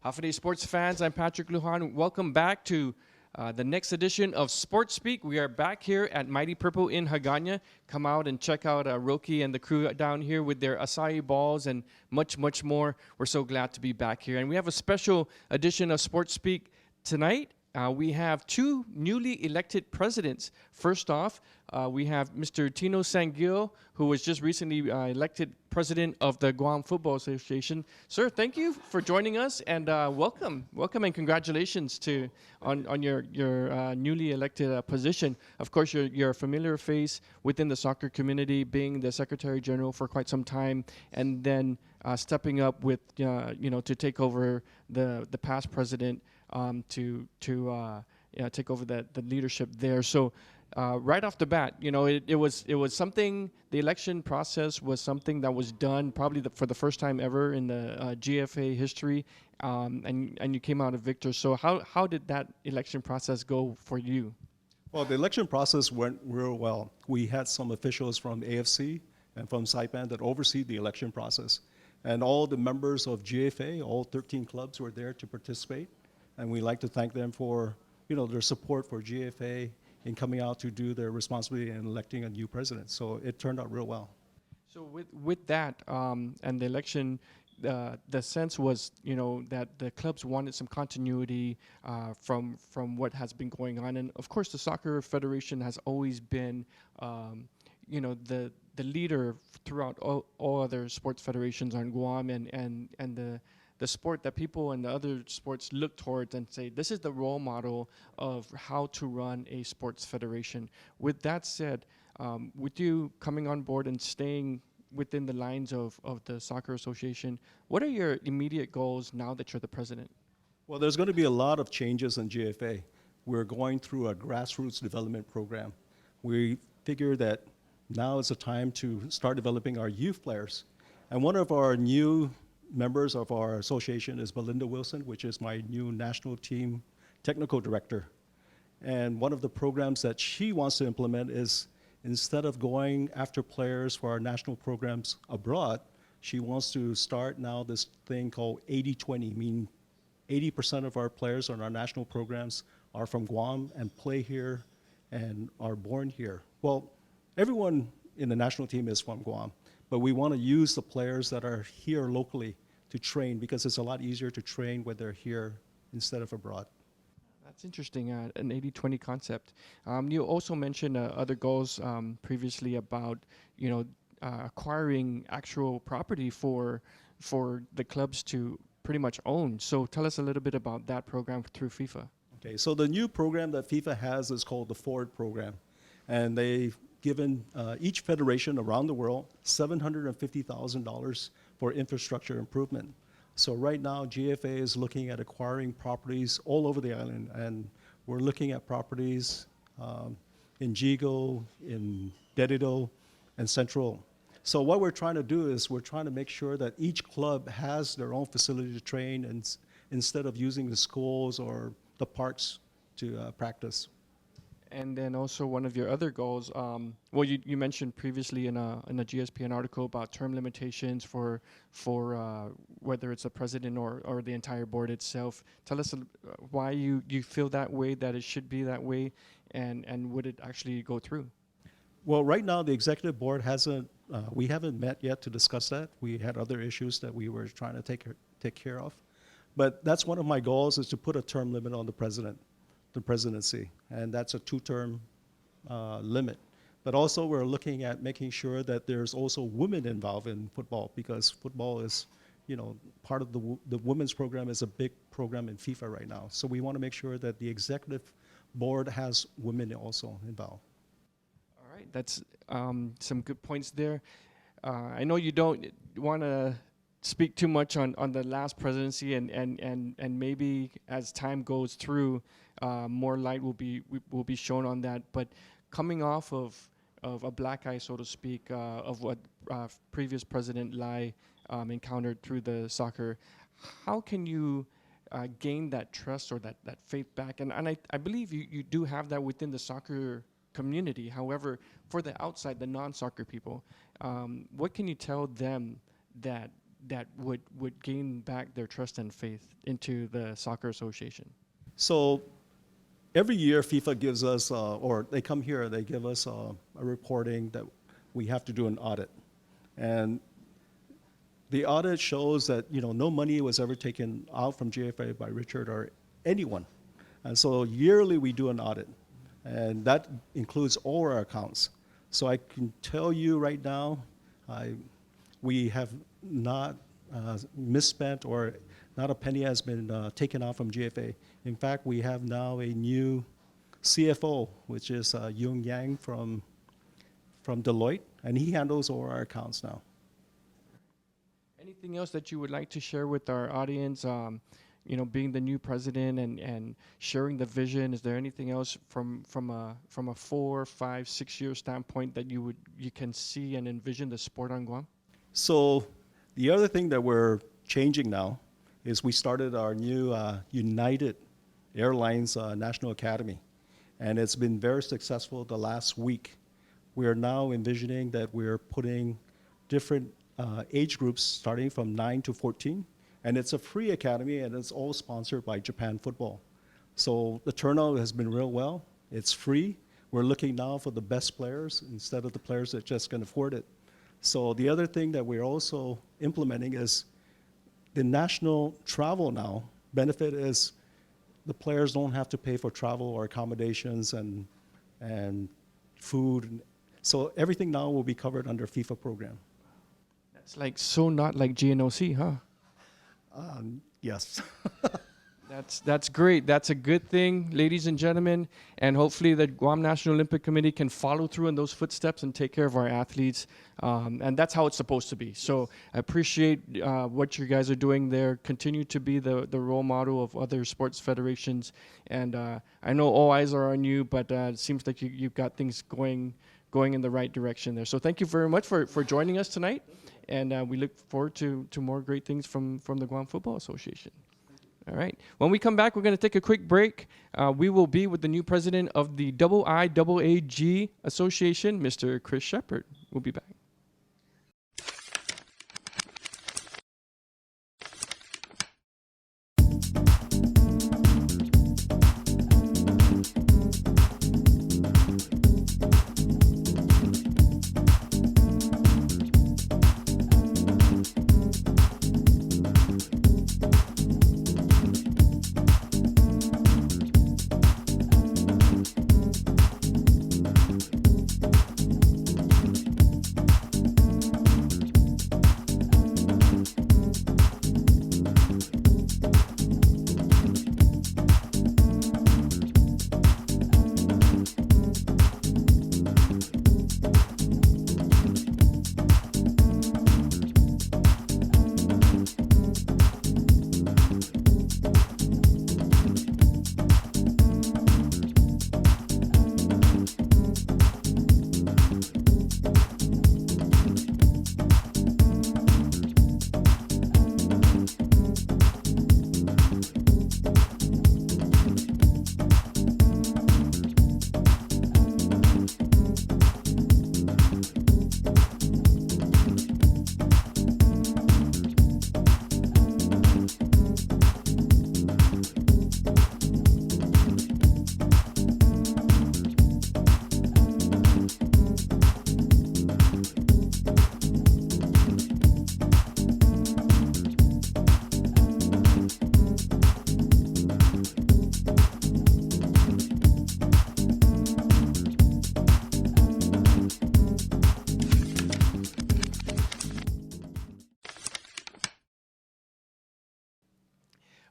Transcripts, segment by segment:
Howdy, sports fans. I'm Patrick Lujan. Welcome back to the next edition of Sports Speak. We are back here at Mighty Purple in Hagåtña. Come out and check out Roki and the crew down here with their acai balls and much, much more. We're so glad to be back here. And we have a special edition of Sports Speak tonight. We have two newly elected presidents. First off, we have Mr. Tino San Gil, who was just recently elected president of the Guam Football Association. Sir, thank you for joining us, and welcome and congratulations on your newly elected position. Of course, you're a familiar face within the soccer community, being the Secretary General for quite some time, and then stepping up with to take over the past president. To take over the leadership there. So right off the bat, it was something. The election process was something that was done probably for the first time ever in the GFA history, and you came out a victor. So how did that election process go for you? Well, the election process went real well. We had some officials from AFC and from Saipan that oversee the election process, and all the members of GFA, all 13 clubs, were there to participate. And we'd like to thank them for, their support for GFA in coming out to do their responsibility in electing a new president. So it turned out real well. So with that and the election, the sense was, that the clubs wanted some continuity from what has been going on. And of course, the Soccer Federation has always been, the leader throughout all other sports federations on Guam, and the sport that people in the other sports look towards and say, this is the role model of how to run a sports federation. With that said, with you coming on board and staying within the lines of the Soccer Association, what are your immediate goals now that you're the president? Well, there's going to be a lot of changes in GFA. We're going through a grassroots development program. We figure that now is the time to start developing our youth players. And one of our new members of our association is Belinda Wilson, which is my new national team technical director. And one of the programs that she wants to implement is, instead of going after players for our national programs abroad, she wants to start now this thing called 80-20, meaning 80% of our players on our national programs are from Guam and play here and are born here. Well, everyone in the national team is from Guam, but we want to use the players that are here locally to train, because it's a lot easier to train when they're here instead of abroad. That's interesting, an 80-20 concept. You also mentioned other goals previously about, acquiring actual property for the clubs to pretty much own. So tell us a little bit about that program through FIFA. Okay, so the new program that FIFA has is called the Forward Program, and they've given each federation around the world $750,000 for infrastructure improvement. So right now, GFA is looking at acquiring properties all over the island, and we're looking at properties in Jigo, in Dedido, and Central. So what we're trying to do is we're trying to make sure that each club has their own facility to train, and instead of using the schools or the parks to practice. And then also one of your other goals, you mentioned previously in a GSPN article about term limitations for whether it's a president or the entire board itself. Tell us why you feel that way, that it should be that way, and would it actually go through? Well, right now the executive board we haven't met yet to discuss that. We had other issues that we were trying to take care of. But that's one of my goals, is to put a term limit on the presidency, and that's a 2-term limit. But also we're looking at making sure that there's also women involved in football, because football is, part of the women's program is a big program in FIFA right now. So we want to make sure that the executive board has women also involved. All right, that's some good points there. I know you don't want to speak too much on the last presidency, and maybe as time goes through, more light will be shown on that. But coming off of a black eye, so to speak, of what previous President Lai encountered through the soccer, how can you gain that trust or that faith back? And I believe you do have that within the soccer community. However, for the outside, the non-soccer people, what can you tell them that that would gain back their trust and faith into the soccer association? So every year FIFA gives us, or they come here, they give us a reporting that we have to do an audit. And the audit shows that, you know, no money was ever taken out from GFA by Richard or anyone. And so yearly we do an audit, and that includes all our accounts. So I can tell you right now, we have not misspent, or not a penny has been taken out from GFA. In fact, we have now a new CFO, which is Yung Yang from Deloitte, and he handles all our accounts now. Anything else that you would like to share with our audience? You know, being the new president and sharing the vision, is there anything else from a 4, 5, 6 year standpoint that you can see and envision the sport on Guam? So the other thing that we're changing now is we started our new United Airlines National Academy, and it's been very successful the last week. We are now envisioning that we're putting different age groups starting from 9 to 14, and it's a free academy, and it's all sponsored by Japan Football. So the turnout has been real well. It's free. We're looking now for the best players instead of the players that just can afford it. So the other thing that we're also implementing is the national travel now. Benefit is the players don't have to pay for travel or accommodations and food. So everything now will be covered under FIFA program. That's like so not like GNOC, huh? Yes. That's great. That's a good thing, ladies and gentlemen. And hopefully the Guam National Olympic Committee can follow through in those footsteps and take care of our athletes. And that's how it's supposed to be. So I appreciate what you guys are doing there. Continue to be the role model of other sports federations. And I know all eyes are on you, but it seems like you've got things going in the right direction there. So thank you very much for joining us tonight. And we look forward to more great things from the Guam Football Association. All right. When we come back, we're going to take a quick break. We will be with the new president of the IIAAG Association, Mr. Chris Shepard. We'll be back.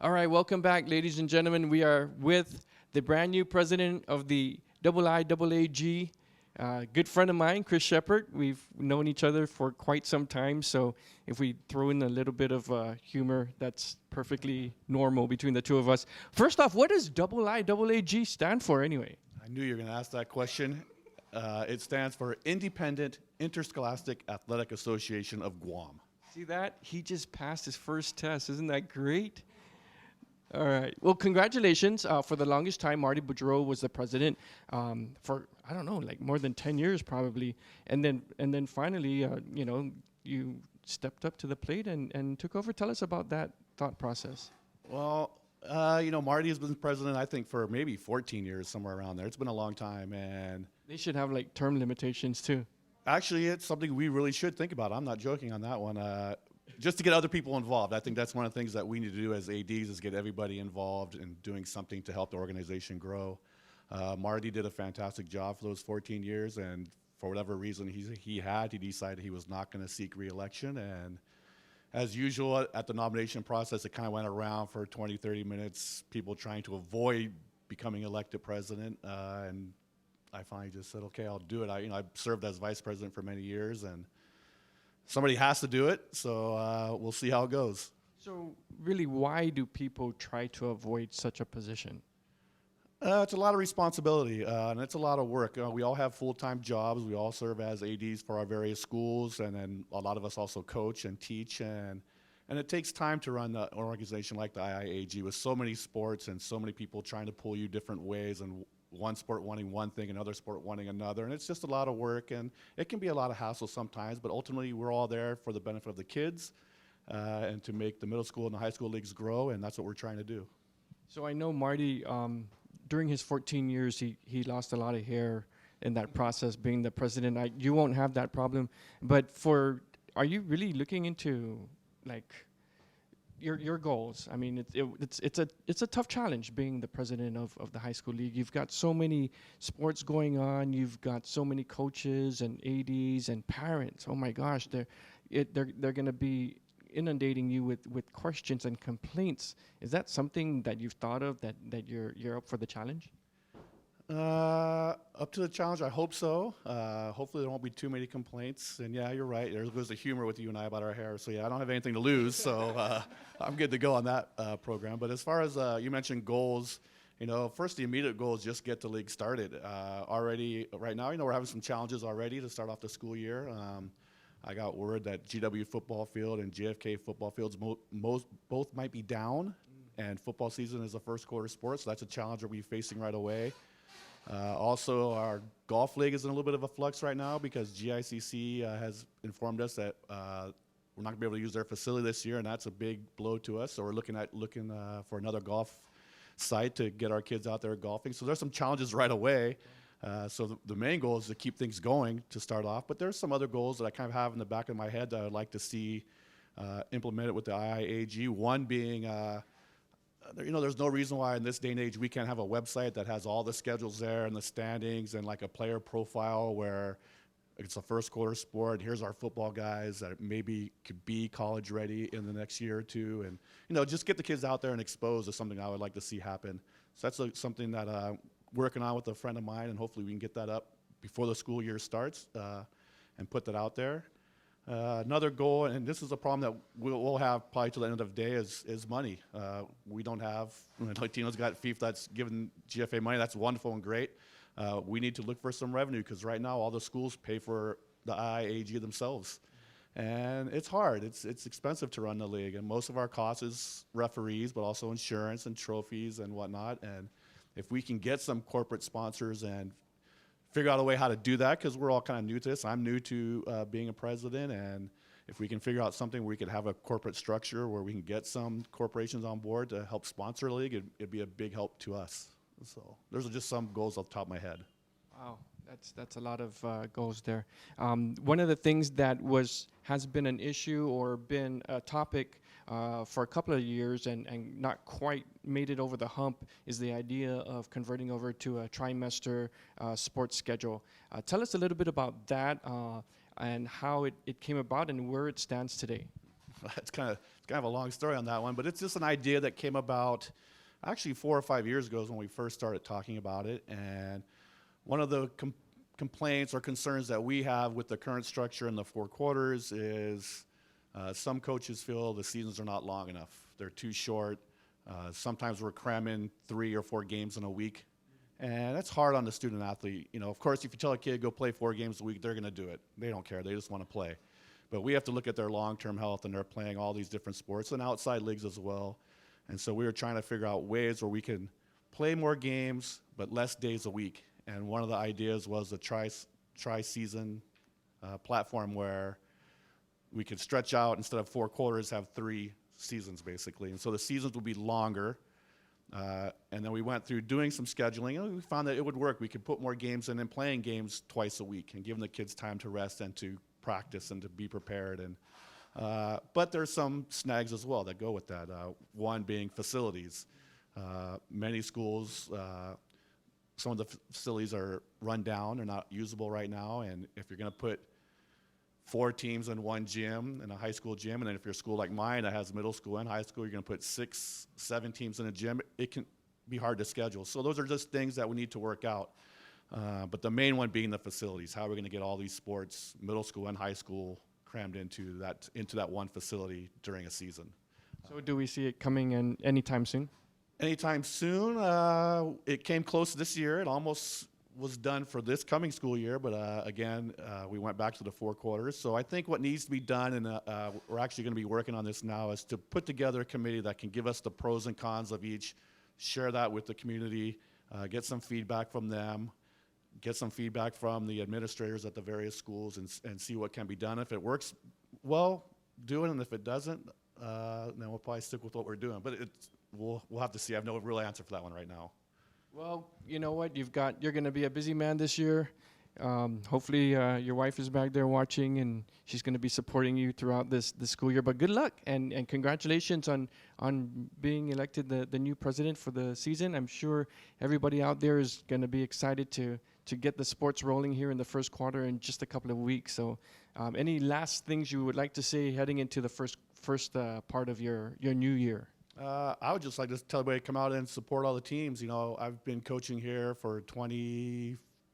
All right, welcome back, ladies and gentlemen. We are with the brand new president of the IIAAG, good friend of mine, Chris Shepard. We've known each other for quite some time, so if we throw in a little bit of humor, that's perfectly normal between the two of us. First off, what does IIAAG stand for anyway? I knew you were going to ask that question. It stands for Independent Interscholastic Athletic Association of Guam. See that? He just passed his first test. Isn't that great? All right. Well, congratulations. For the longest time, Marty Boudreau was the president for, I don't know, like more than 10 years probably. And then finally, you stepped up to the plate and took over. Tell us about that thought process. Well, Marty has been president, I think, for maybe 14 years, somewhere around there. It's been a long time, and They should have like term limitations too. actually, it's something we really should think about. I'm not joking on that one. Just to get other people involved. I think that's one of the things that we need to do as ADs is get everybody involved in doing something to help the organization grow. Marty did a fantastic job for those 14 years, and for whatever reason he decided he was not going to seek re-election. And as usual at the nomination process, it kind of went around for 20, 30 minutes, people trying to avoid becoming elected president. And I finally just said, okay, I'll do it. I've served as vice president for many years, and somebody has to do it, so we'll see how it goes. So really, why do people try to avoid such a position? It's a lot of responsibility, and it's a lot of work. We all have full-time jobs. We all serve as ADs for our various schools, and then a lot of us also coach and teach. And it takes time to run an organization like the IIAAG with so many sports and so many people trying to pull you different ways, and one sport wanting one thing, another sport wanting another. And it's just a lot of work, and it can be a lot of hassle sometimes, but ultimately we're all there for the benefit of the kids and to make the middle school and the high school leagues grow, and that's what we're trying to do. So I know Marty, during his 14 years, he lost a lot of hair in that process being the president. You won't have that problem, but are you really looking into like your goals? I mean, it's a tough challenge being the president of the high school league. You've got so many sports going on. You've got so many coaches and ADs and parents. Oh my gosh, they're going to be inundating you with questions and complaints. Is that something that you've thought of, that you're up for the challenge? Up to the challenge, I hope so. Hopefully there won't be too many complaints. And yeah, you're right. There goes the humor with you and I about our hair. So yeah, I don't have anything to lose. So I'm good to go on that program. But as far as you mentioned goals, first the immediate goal is just get the league started. Already right now, we're having some challenges already to start off the school year. I got word that GW football field and JFK football fields both might be down, and football season is a first quarter sport, so that's a challenge we'll be facing right away. Also, our golf league is in a little bit of a flux right now because GICC has informed us that we're not going to be able to use their facility this year, and that's a big blow to us. So we're looking for another golf site to get our kids out there golfing. So there's some challenges right away. So the main goal is to keep things going to start off, but there's some other goals that I kind of have in the back of my head that I'd like to see implemented with the IIAAG. One being, there's no reason why in this day and age we can't have a website that has all the schedules there and the standings and like a player profile where it's a first quarter sport. Here's our football guys that maybe could be college ready in the next year or two, and just get the kids out there and exposed is something I would like to see happen. So that's something that working on with a friend of mine, and hopefully we can get that up before the school year starts and put that out there. Another goal, and this is a problem that we'll have probably till the end of the day, is money. We don't have, like Tino's got FIF that's giving GFA money. That's wonderful and great. We need to look for some revenue because right now all the schools pay for the IIAG themselves. And it's hard. It's expensive to run the league, and most of our costs is referees, but also insurance and trophies and whatnot. And if we can get some corporate sponsors and figure out a way how to do that, because we're all kind of new to this. I'm new to being a president, and if we can figure out something where we could have a corporate structure where we can get some corporations on board to help sponsor the league, it'd be a big help to us. So those are just some goals off the top of my head. Wow, that's a lot of goals there. One of the things that has been an issue or been a topic for a couple of years and not quite made it over the hump is the idea of converting over to a trimester sports schedule. Tell us a little bit about that and how it came about and where it stands today. It's kind of a long story on that one, but it's just an idea that came about actually 4 or 5 years ago is when we first started talking about it. And one of the complaints or concerns that we have with the current structure in the 4 quarters is some coaches feel the seasons are not long enough. They're too short. Sometimes we're cramming 3 or 4 games in a week. And that's hard on the student athlete. Of course, if you tell a kid go play 4 games a week, they're going to do it. They don't care. They just want to play. But we have to look at their long-term health, and they're playing all these different sports and outside leagues as well. And so we were trying to figure out ways where we can play more games but less days a week. And one of the ideas was a tri-season platform where we could stretch out, instead of 4 quarters, have 3 seasons basically. And so the seasons would be longer. And then we went through doing some scheduling, and we found that it would work. We could put more games in and playing games twice a week and giving the kids time to rest and to practice and to be prepared. And but there's some snags as well that go with that. One being facilities. Many schools, some of the facilities are run down, they're not usable right now, and if you're going to put 4 teams in one gym, in a high school gym, and then if you're a school like mine that has middle school and high school, you're going to put 6, 7 teams in a gym, it can be hard to schedule. So those are just things that we need to work out. But the main one being the facilities. How are we going to get all these sports, middle school and high school, crammed into that one facility during a season? So do we see it coming in anytime soon? Anytime soon. It came close this year. It almost was done for this coming school year, but again, we went back to the 4 quarters. So I think what needs to be done, and we're actually going to be working on this now, is to put together a committee that can give us the pros and cons of each, share that with the community, get some feedback from them, get some feedback from the administrators at the various schools, and see what can be done. If it works, well, do it, and if it doesn't, then we'll probably stick with what we're doing. But we'll have to see. I have no real answer for that one right now. Well, you know what? You're going to be a busy man this year. Hopefully, your wife is back there watching, and she's going to be supporting you throughout this school year. But good luck, and congratulations on being elected the new president for the season. I'm sure everybody out there is going to be excited to get the sports rolling here in the first quarter in just a couple of weeks. So, any last things you would like to say heading into the first part of your new year? I would just like to tell everybody to come out and support all the teams. You know, I've been coaching here for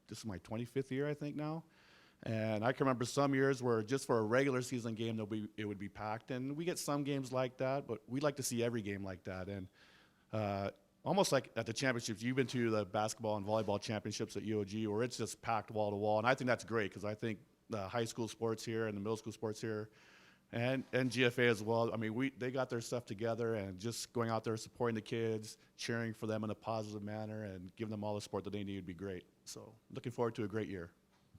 this is my 25th year, I think now. And I can remember some years where just for a regular season game, it would be packed. And we get some games like that, but we'd like to see every game like that. And almost like at the championships, you've been to the basketball and volleyball championships at UOG where it's just packed wall to wall. And I think that's great because I think the high school sports here and the middle school sports here and GFA as well. I mean, they got their stuff together, and just going out there supporting the kids, cheering for them in a positive manner, and giving them all the support that they need would be great. So looking forward to a great year.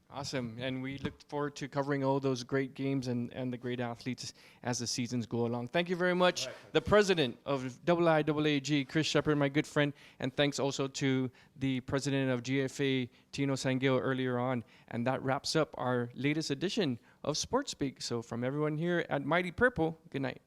Awesome, and we look forward to covering all those great games and the great athletes as the seasons go along. Thank you very much, the president of IIAAG, Chris Shepard, my good friend, and thanks also to the president of GFA, Tino San Gil, earlier on. And that wraps up our latest edition of Sports Speak. So from everyone here at Mighty Purple, good night.